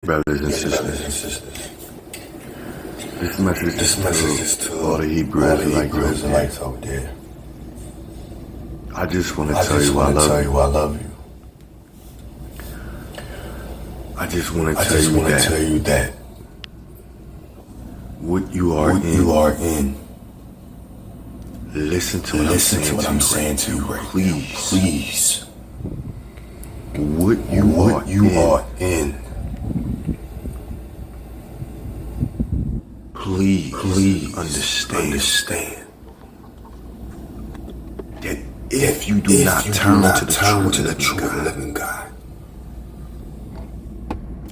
Brothers and sisters, this message is to all the Hebrew Israelites out there. I just want to tell you I love you. I just want to tell you that what you are in. Listen to what I'm saying to you, please. What you are in. Please understand that if you do not turn to the true and living God,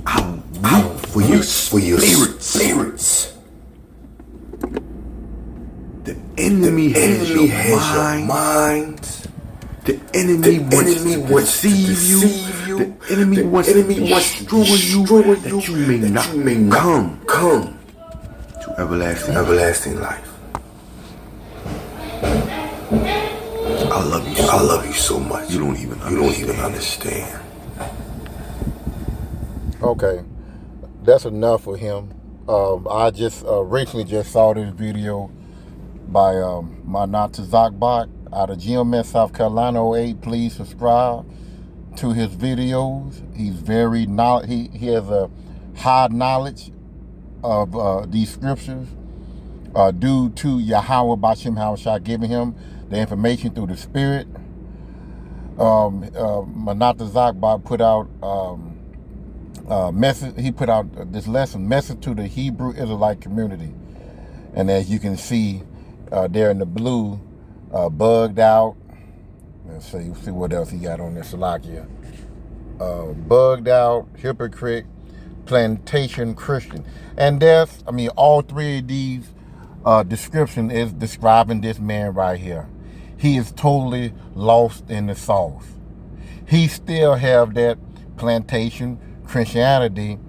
I will for your spirits. The enemy has your mind. The enemy wants to deceive you. The enemy wants to destroy you, that you may not come to everlasting life. I love you so much. You don't even understand. Okay, that's enough for him. I just recently saw this video by Manata Zakbot out of GMS, South Carolina 08. Please subscribe to his videos. He's very he has a high knowledge of these scriptures due to Yahweh Bashim Hawashah giving him the information through the Spirit. Manata Zakbot put out message. He put out this lesson, message to the Hebrew Israelite community, and as you can see there in the blue, bugged out. Let's see what else he got on this Salakia. Bugged out, hypocrite, plantation Christian, and all three of these description is describing this man right here. He is totally lost in the sauce. He still have that plantation Christianity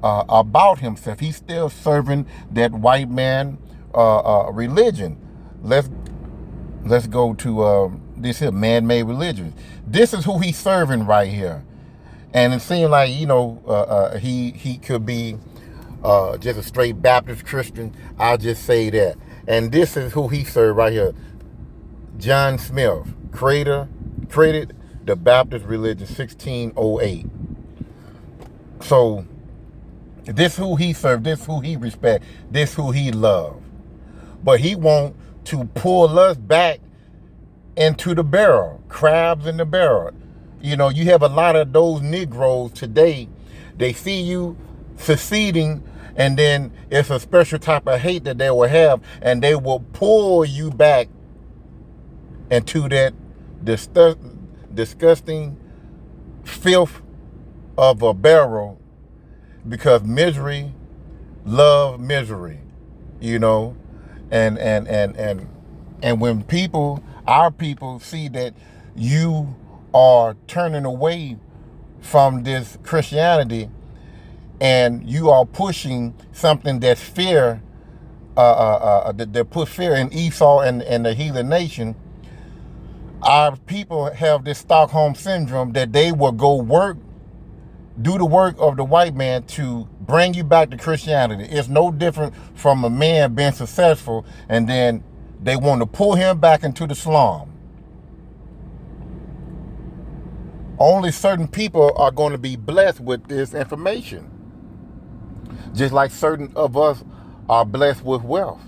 about himself. He's still serving that white man religion. Let's go to this here man-made religion. This is who he's serving right here, and it seems like he could be just a straight Baptist Christian. I'll just say that. And this is who he served right here. John Smith, created the Baptist religion 1608. So this who he served, this who he respect, this who he loved. But he want to pull us back into the barrel, crabs in the barrel. You have a lot of those Negroes today. They see you succeeding, and then it's a special type of hate that they will have, and they will pull you back into that disgusting filth of a barrel, because misery love misery, and when our people see that you are turning away from this Christianity and you are pushing something that's fear, that put fear in Esau and the heathen nation, our people have this Stockholm syndrome that they will go do the work of the white man to bring you back to Christianity. It's no different from a man being successful and then they want to pull him back into the slum. Only certain people are going to be blessed with this information. Just like certain of us are blessed with wealth.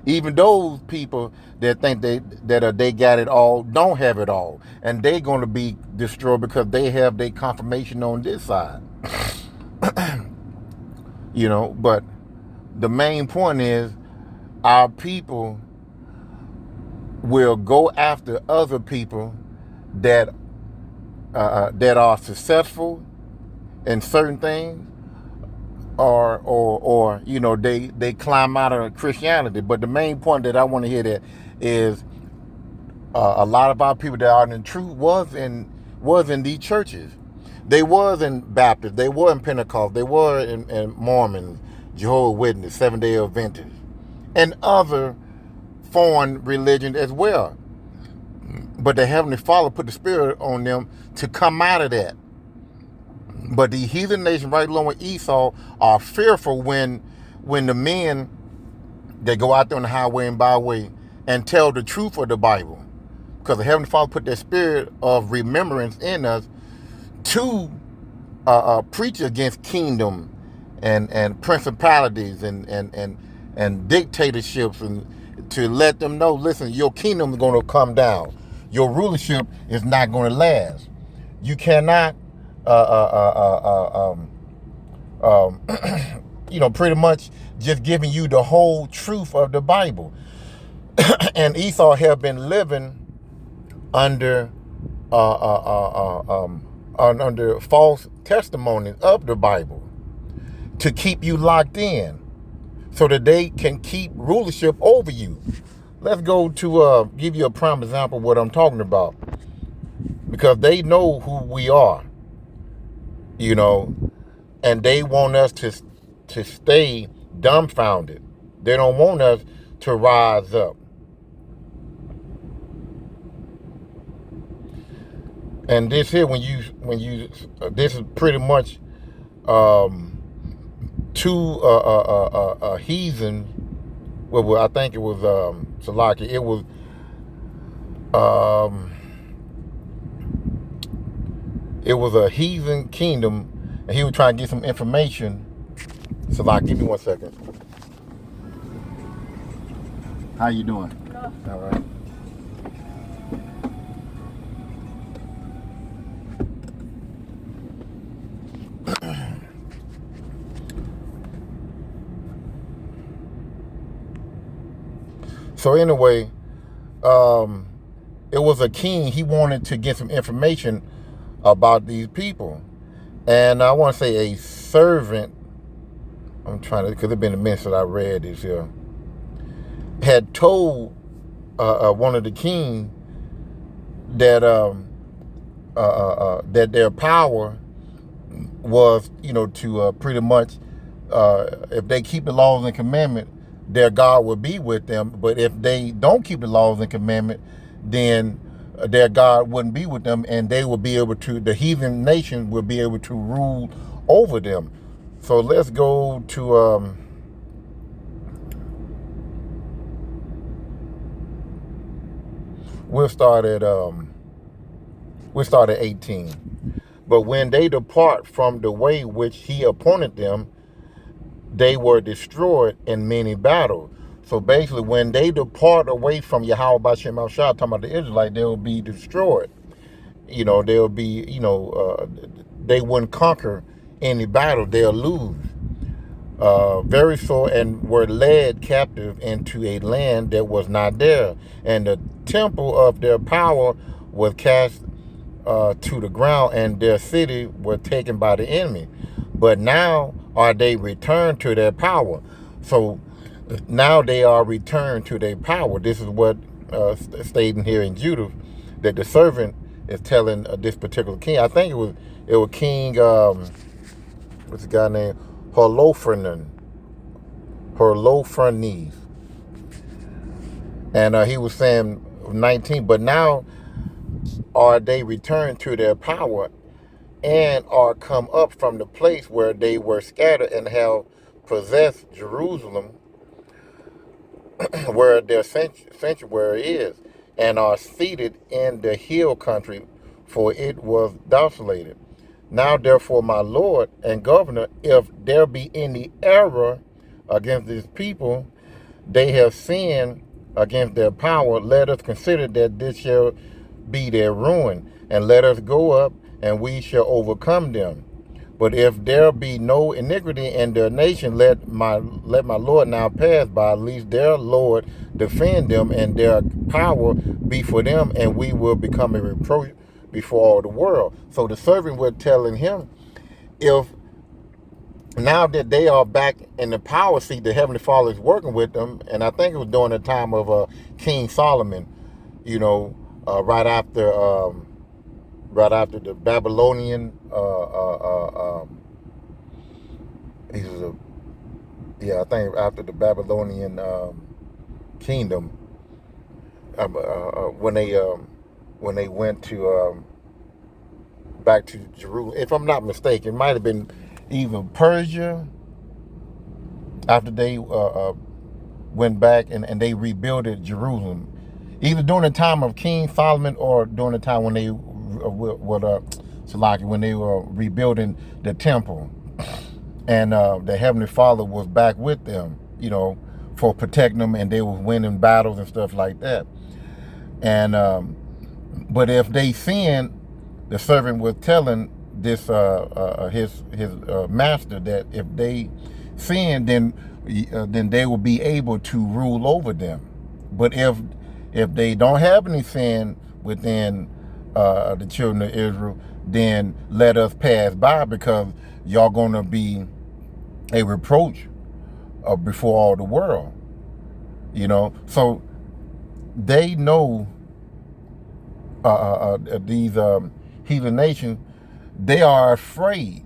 Even those people that think they got it all don't have it all, and they're going to be destroyed because they have their confirmation on this side. But the main point is our people will go after other people that are successful in certain things, or they climb out of Christianity. But the main point that I want to hit at is a lot of our people that are in the truth was in these churches. They was in Baptist, they were in Pentecost, they were in Mormons, Jehovah's Witness, Seventh-day Adventists, and other foreign religions as well. But the Heavenly Father put the Spirit on them to come out of that. But the heathen nation right along with Esau are fearful when the men that go out there on the highway and byway and tell the truth of the Bible. Because the Heavenly Father put that spirit of remembrance in us to preach against kingdom and principalities and dictatorships, and to let them know, listen, your kingdom is going to come down. Your rulership is not going to last. You cannot, pretty much just giving you the whole truth of the Bible. And Esau have been living under under false testimonies of the Bible to keep you locked in, so that they can keep rulership over you. Let's go to give you a prime example of what I'm talking about, because they know who we are, and they want us to stay dumbfounded. They don't want us to rise up. And this here, this is pretty much two heathen. Well, I think it was Salaki. It was a heathen kingdom, and he was trying to get some information. Salaki, give me 1 second. How you doing? Good. All right. So anyway, it was a king. He wanted to get some information about these people, and I want to say a servant. I'm trying to, because it's been a minute since I read this here. Had told one of the king that that their power was, to pretty much, if they keep the laws and commandments, their God will be with them. But if they don't keep the laws and commandments, then their God wouldn't be with them, and they will be able to, the heathen nation will be able to rule over them. So let's go to we'll start at 18. But when they depart from the way which he appointed them, they were destroyed in many battles. So basically, when they depart away from Yahweh B'Shem Al-Shah, talking about the Israelites, they will be destroyed. They'll be, they wouldn't conquer any battle. They'll lose. Very so, and were led captive into a land that was not there. And the temple of their power was cast to the ground, and their city were taken by the enemy. But now are they returned to their power. So now they are returned to their power. This is what stating here in Judah, that the servant is telling this particular king. I think it was King, what's the guy named? Holofernes. And he was saying 19, but now are they returned to their power, and are come up from the place where they were scattered, and have possessed Jerusalem, where their sanctuary is, and are seated in the hill country, for it was desolated. Now therefore, my Lord and Governor, if there be any error against these people, they have sinned against their power, let us consider that this shall be their ruin, and let us go up, and we shall overcome them. But if there be no iniquity in their nation, let my Lord now pass by, lest their Lord defend them, and their power be for them, and we will become a reproach before all the world. So the servant was telling him, if now that they are back in the power seat, the Heavenly Father is working with them, and I think it was during the time of King Solomon, right after the Babylonian, I think after the Babylonian kingdom, when they went to back to Jerusalem. If I'm not mistaken, it might have been either Persia after they went back and they rebuilt Jerusalem, either during the time of King Solomon or during the time when they when they were rebuilding the temple, and the Heavenly Father was back with them, for protecting them, and they were winning battles and stuff like that. And but if they sinned, the servant was telling this his master that if they sin, then they will be able to rule over them. But if they don't have any sin within the children of Israel, then let us pass by, because y'all gonna be a reproach before all the world. So they know these heathen nations, they are afraid,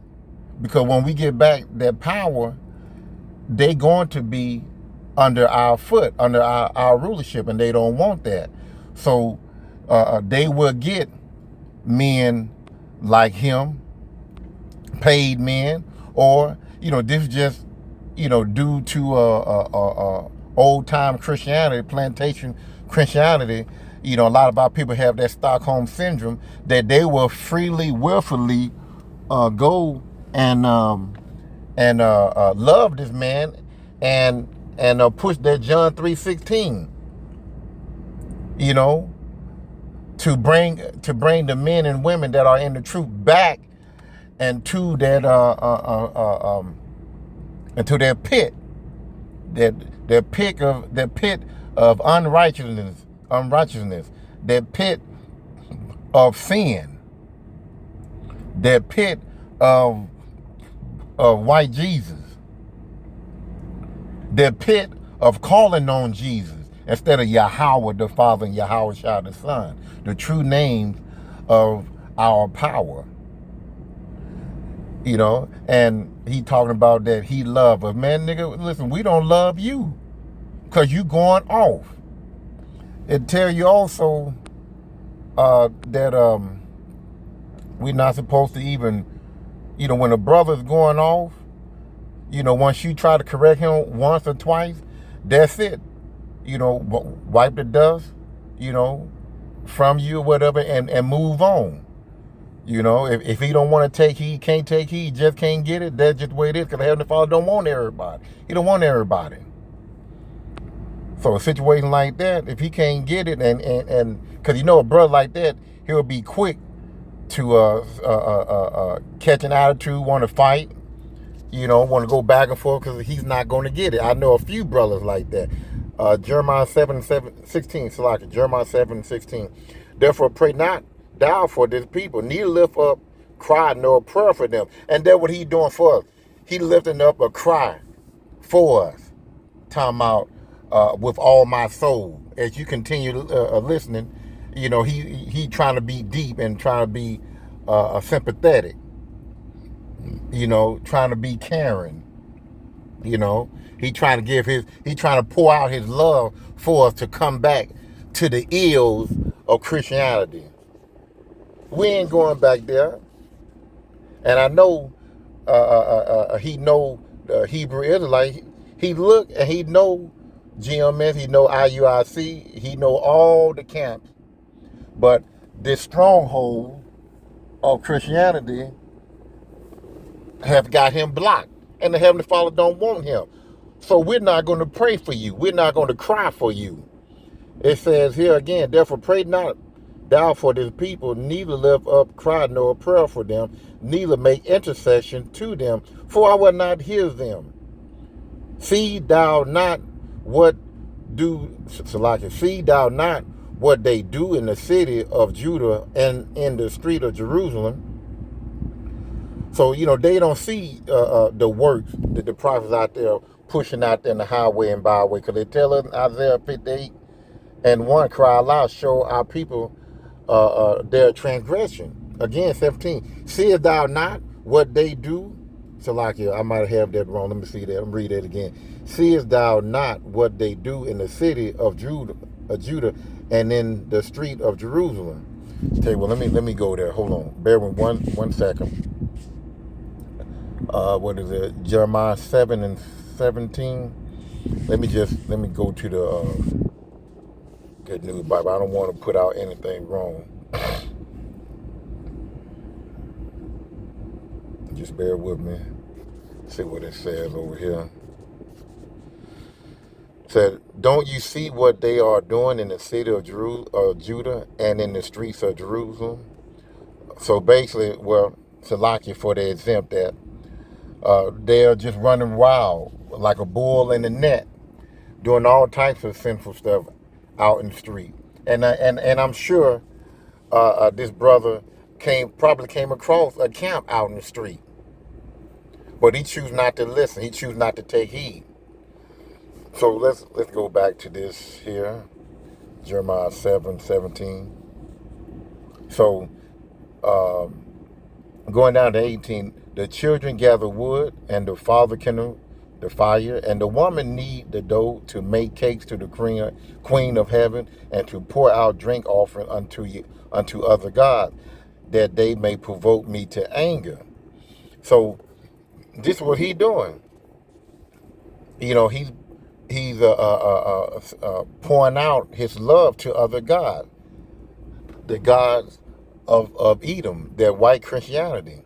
because when we get back that power, they going to be under our foot, under our rulership, and they don't want that. So they will get men like him, paid men, or this is just due to old time Christianity, plantation Christianity. A lot of our people have that Stockholm syndrome, that they will freely, willfully go and love this man and push that John 3:16, to bring the men and women that are in the truth back into that into their pit, that pit of unrighteousness, that pit of sin, that pit of white Jesus, the pit of calling on Jesus instead of Yahweh the Father and Yahweh Shah the Son, the true names of our power. And he talking about that he love us. Man, nigga, listen, we don't love you, because you going off. It tell you also that we're not supposed to even, when a brother's going off, once you try to correct him once or twice, that's it. Wipe the dust, from you or whatever, and move on. If he don't want to take heed, can't take heed, just can't get it, that's just the way it is, because the Heavenly Father don't want everybody. He don't want everybody. So a situation like that, if he can't get it, and because a brother like that, he'll be quick to catch an attitude, want to fight, want to go back and forth, because he's not going to get it. I know a few brothers like that. Jeremiah 7:16, Salaki, Jeremiah 7:16. Therefore pray not thou for this people, neither lift up cry nor prayer for them. And that's what he doing for us. He lifting up a cry for us, talking about with all my soul. As you continue listening, he trying to be deep and trying to be sympathetic, trying to be caring. He trying to pour out his love for us to come back to the ills of Christianity. We ain't going back there. And I know he know the Hebrew Israelite. He look and he know GMS, he know IUIC, he know all the camps. But this stronghold of Christianity have got him blocked. And the Heavenly Father don't want him. So we're not going to pray for you. We're not going to cry for you. It says here again, therefore pray not thou for this people, neither lift up cry nor prayer for them, neither make intercession to them, for I will not hear them. See thou not what they do in the city of Judah and in the street of Jerusalem. So, they don't see the works that the prophets out there pushing out there in the highway and byway, because they tell us in Isaiah 58:1, cry aloud, show our people their transgression. Again, 17, seest thou not what they do? Salakia, I might have that wrong. Let me see that. Let me read that again. Seest thou not what they do in the city of Judah and in the street of Jerusalem? Tell you what, let me go there. Hold on. Bear with one second. What is it? Jeremiah 7:17. Let me go to the Good News Bible. I don't want to put out anything wrong. Just bear with me. See what it says over here. It said, don't you see what they are doing in the city of Judah and in the streets of Jerusalem? So basically, well, Salaki for the exempt that they're just running wild like a bull in the net, doing all types of sinful stuff out in the street. And I'm sure this brother probably came across a camp out in the street, but he chose not to listen. He chose not to take heed. So let's go back to this here, Jeremiah 7:17. So going down to 18, the children gather wood, and the father kindle the fire, and the woman knead the dough to make cakes to the queen of heaven, and to pour out drink offering unto other gods, that they may provoke me to anger. So this is what he's doing. You know, he's pouring out his love to other gods, the gods of Edom, their white Christianity.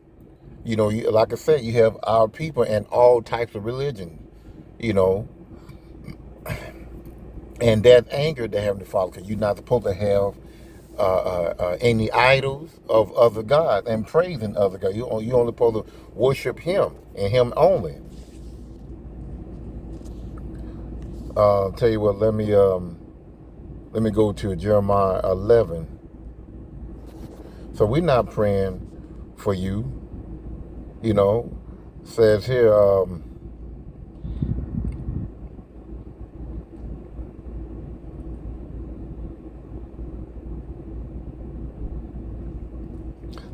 You know, like I said, you have our people and all types of religion, you know, and that angered the Heavenly Father, because you're not supposed to have any idols of other gods and praising other gods. You only supposed to worship Him and Him only. Tell you what, let me go to Jeremiah 11. So we're not praying for you, you know. Says here,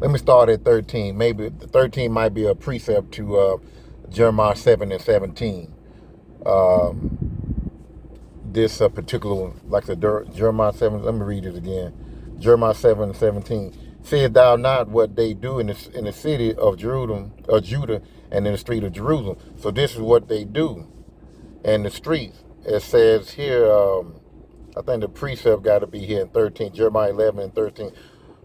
let me start at 13. Maybe 13 might be a precept to Jeremiah 7 and 17. This particular one, like the Jeremiah 7, let me read it again. Jeremiah 7 and 17. Seest thou not what they do in the city of Jerusalem, or Judah, and in the street of Jerusalem? So this is what they do in the streets. It says here, I think the precept got to be here in 13, Jeremiah 11 and 13.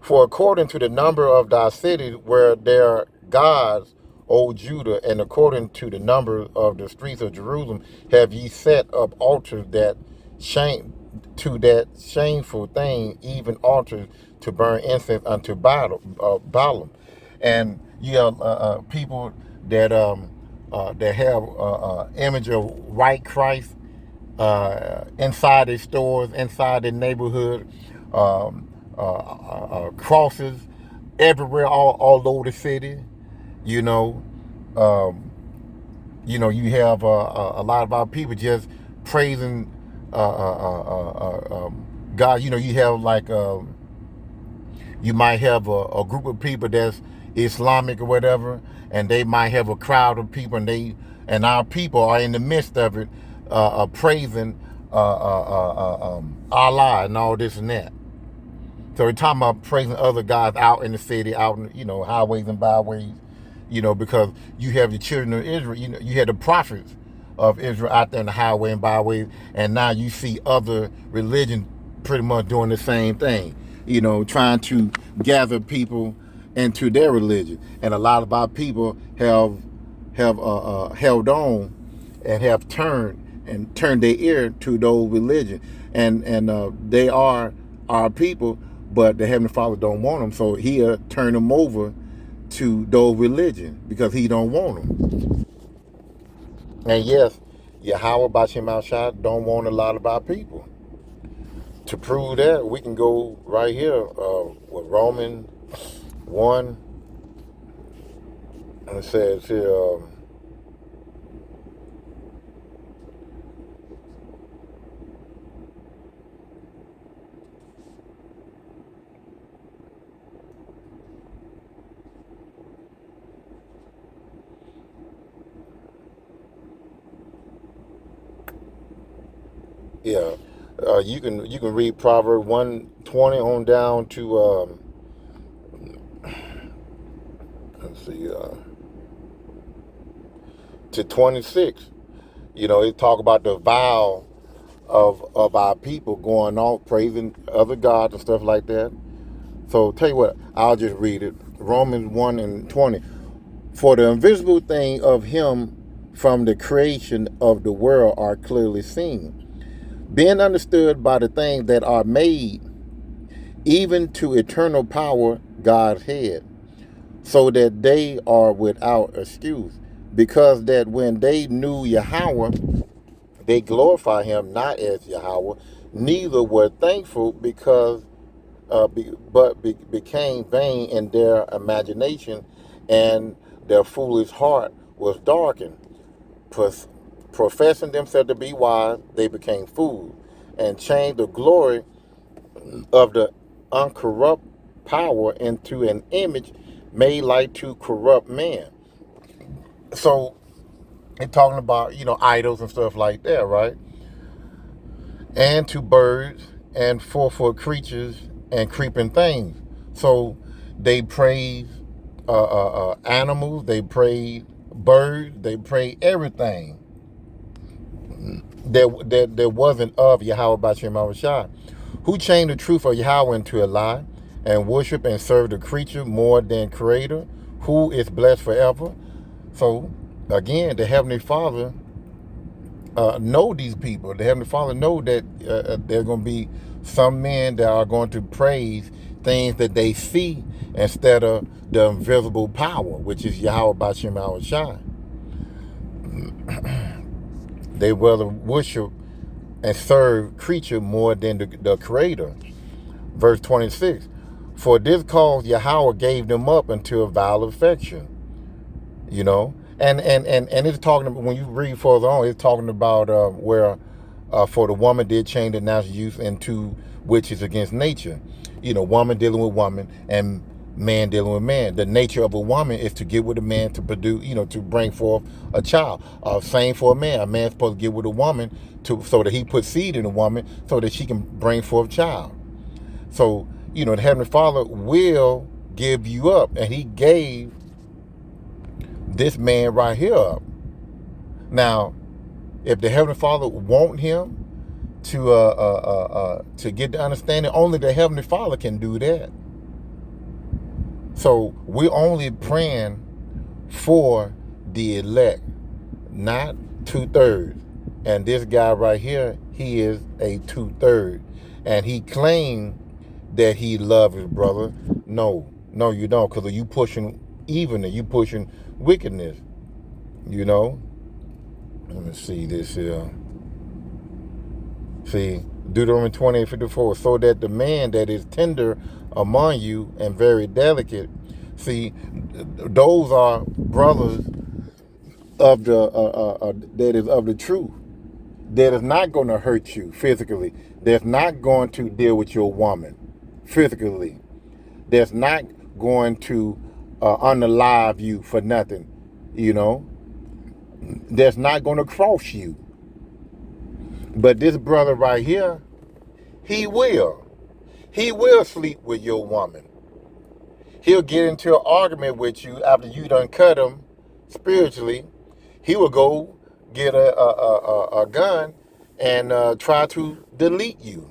For according to the number of thy cities where there are gods, O Judah, and according to the number of the streets of Jerusalem, have ye set up altars that shameful thing, even altars to burn incense unto Balaam. And you have people that have image of white Christ inside their stores, inside their neighborhood, crosses everywhere, all over the city. You know, you have a lot of our people just praising God. You know, you have like you might have a group of people that's Islamic or whatever, and they might have a crowd of people, and our people are in the midst of it, praising Allah and all this and that. So we're talking about praising other gods out in the city, out in, highways and byways, because you have the children of Israel, you had the prophets of Israel out there in the highway and byways, and now you see other religions pretty much doing the same thing, trying to gather people into their religion. And a lot of our people have held on and have turned their ear to those religions, and they are our people, but the Heavenly Father don't want them, so He'll turn them over to those religions because He don't want them. And yes, Yahweh Bashim Al-Shad don't want a lot of our people. To prove that, we can go right here with Romans 1, and it says here, you can read Proverbs 1:20 on down to to 26. You know, it talk about the vow of our people going off praising other gods and stuff like that. So tell you what, I'll just read it. Romans 1 and 20. For the invisible thing of him from the creation of the world are clearly seen, being understood by the things that are made, even to eternal power God's head, so that they are without excuse. Because that when they knew Yahweh, they glorify him not as Yahweh, neither were thankful because became vain in their imagination, and their foolish heart was darkened. Professing themselves to be wise, they became fools, and changed the glory of the uncorrupt power into an image made like to corrupt man. So they're talking about, idols and stuff like that, right? And to birds and 4-foot creatures and creeping things. So they praise animals, they praise birds, they praise everything that wasn't of Yahweh B'Shem Yahushua, who changed the truth of Yahweh into a lie, and worship and serve the creature more than Creator, who is blessed forever. So again, the Heavenly Father know these people. The Heavenly Father know that there's going to be some men that are going to praise things that they see instead of the invisible power, which is Yahweh B'Shem Yahushua. They rather worship and serve creature more than the Creator. Verse 26. For this cause Yahweh gave them up into a vile affection. And it's talking about, when you read further on, it's talking about where for the woman did change the natural use into which is against nature. Woman dealing with woman and man dealing with man. The nature of a woman is to get with a man to produce, to bring forth a child. Same for a man. A man's supposed to get with a woman so that he puts seed in a woman so that she can bring forth a child. So, the Heavenly Father will give you up, and he gave this man right here up. Now, if the Heavenly Father want him to get the understanding, only the Heavenly Father can do that. So we're only praying for the elect, not 2/3. And this guy right here, he is a 2/3, and he claimed that he loved his brother. No, you don't, because you pushing evilness, you pushing wickedness. Let me see this here. See, Deuteronomy 28:54. So that the man that is tender among you and very delicate. See, those are brothers of that is of the truth. That is not going to hurt you physically. That's not going to deal with your woman physically. That's not going to unalive you for nothing. That's not going to cross you. But this brother right here, he will. He will sleep with your woman. He'll get into an argument with you after you done cut him spiritually. He will go get a gun and try to delete you.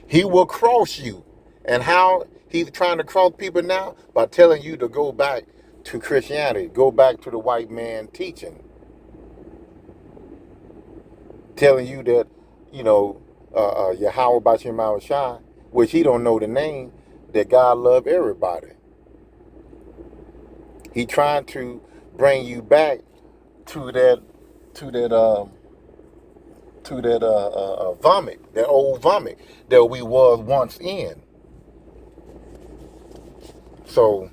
He will cross you. And how he's trying to cross people now? By telling you to go back to Christianity, go back to the white man teaching. Telling you that, Yahweh B'Shem Yahushua, which he don't know the name, that God love everybody. He trying to bring you back to that vomit, that old vomit that we was once in. So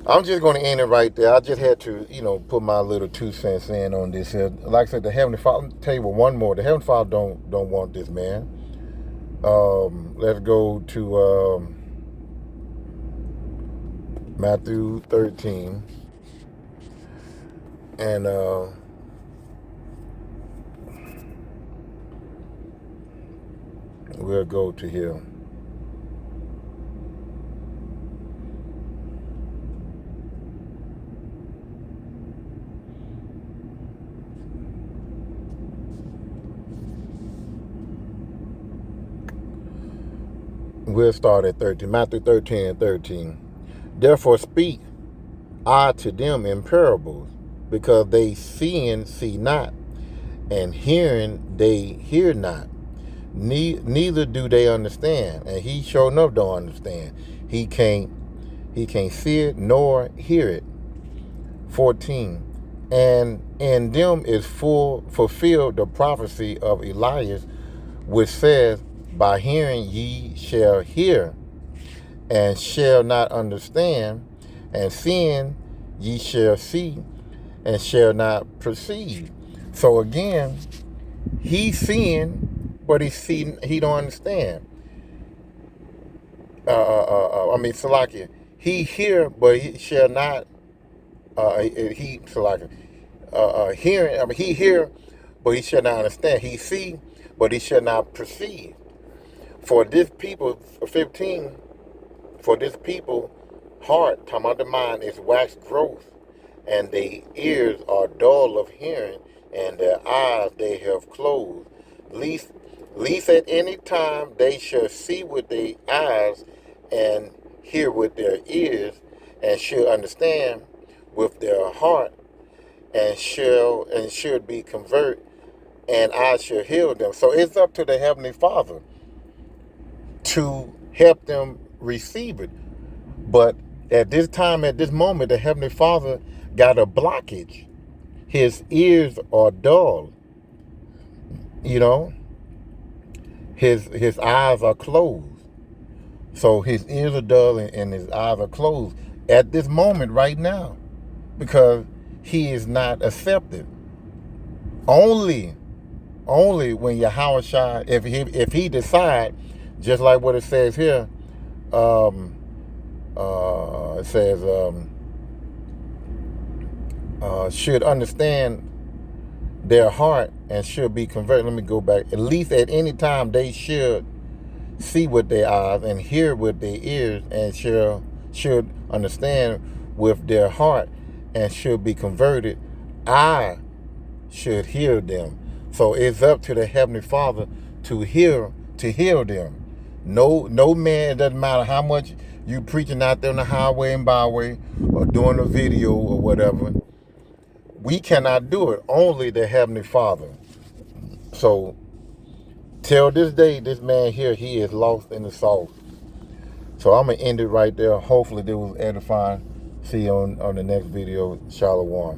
I'm just going to end it right there. I just had to, put my little 2 cents in on this here. Like I said, the Heavenly Father, I'll tell you one more. The Heavenly Father don't want this, man. Let's go to Matthew 13. And we'll go to here. we'll start at 13. Matthew 13 and 13. Therefore speak I to them in parables, because they seeing see not, and hearing they hear not. Neither do they understand. And he sure enough don't understand. He can't see it nor hear it. 14. And in them is fulfilled the prophecy of Elias, which says, by hearing ye shall hear, and shall not understand, and seeing ye shall see, and shall not perceive. So again, he's seeing, but he don't understand. Salakia, he hear, but he shall not. Hearing. He hear, but he shall not understand. He see, but he shall not perceive. For this people, 15. For this people, heart, talking about the mind, is wax growth, and their ears are dull of hearing, and their eyes they have closed. Least at any time they shall see with their eyes, and hear with their ears, and shall understand with their heart, and should be convert, and I shall heal them. So it's up to the Heavenly Father to help them receive it. But at this time, at this moment, the Heavenly Father got a blockage. His ears are dull. You know, his eyes are closed. So his ears are dull and his eyes are closed at this moment right now, because he is not accepted. Only when Yahweh Shai, if he decide, just like what it says here, it says should understand their heart and should be converted. Let me go back. At least at any time they should see with their eyes and hear with their ears, and should understand with their heart and should be converted. I should heal them. So it's up to the Heavenly Father to heal them. No man, it doesn't matter how much you preaching out there on the highway and byway or doing a video or whatever. We cannot do it. Only the Heavenly Father. So till this day, this man here, he is lost in the sauce. So I'm going to end it right there. Hopefully this was edifying. See you on the next video. Shalom.